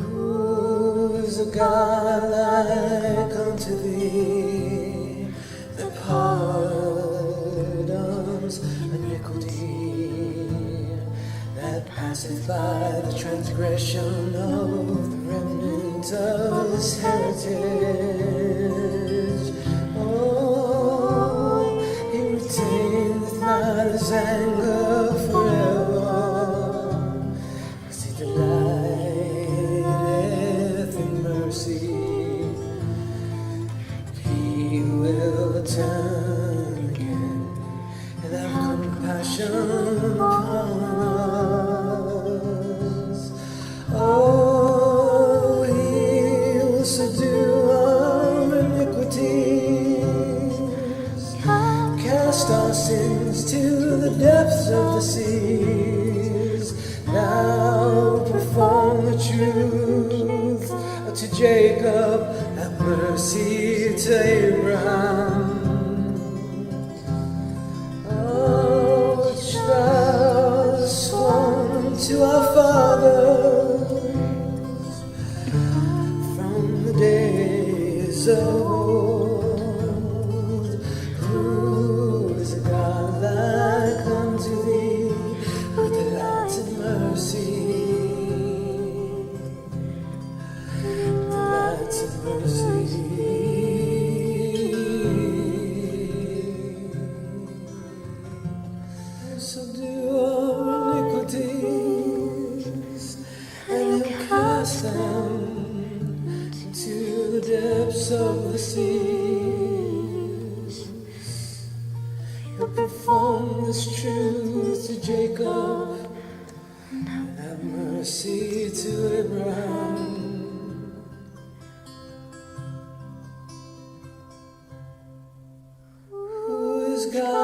Who is a God like unto thee, that pardons iniquity, that passeth by the transgression of the remnant of his heritage? Oh, he retaineth not his anger forever, as he delighteth in mercy. He will turn again and have compassion upon us. Oh, he will subdue our iniquities, cast our sins to the depths of the seas. Now perform the truth to Jacob, have mercy to Abraham. Oh, which thou hast sworn to our fathers from the days of old. Who is a God like unto thee, who delights in mercy, delights in mercy. Subdue our iniquities, and he'll cast them to the depths of the seas. He'll perform this truth to Jacob, and have mercy to Abraham. Who is God